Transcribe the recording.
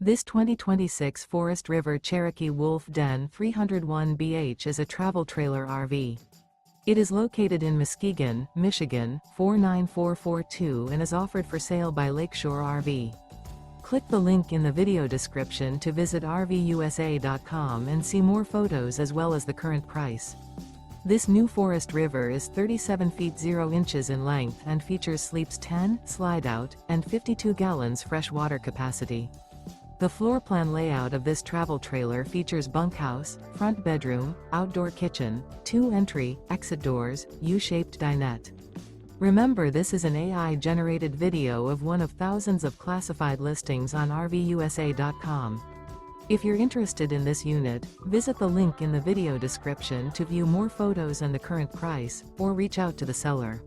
This 2026 Forest River Cherokee Wolf Den 301BH is a travel trailer RV. It is located in Muskegon, Michigan, 49442 and is offered for sale by Lakeshore RV. Click the link in the video description to visit RVUSA.com and see more photos as well as the current price. This new Forest River is 37 feet 0 inches in length and features sleeps 10, slide-out, and 52 gallons fresh water capacity. The floor plan layout of this travel trailer features bunkhouse, front bedroom, outdoor kitchen, 2 entry, exit doors, U-shaped dinette. Remember, this is an AI-generated video of one of thousands of classified listings on RVUSA.com. If you're interested in this unit, visit the link in the video description to view more photos and the current price, or reach out to the seller.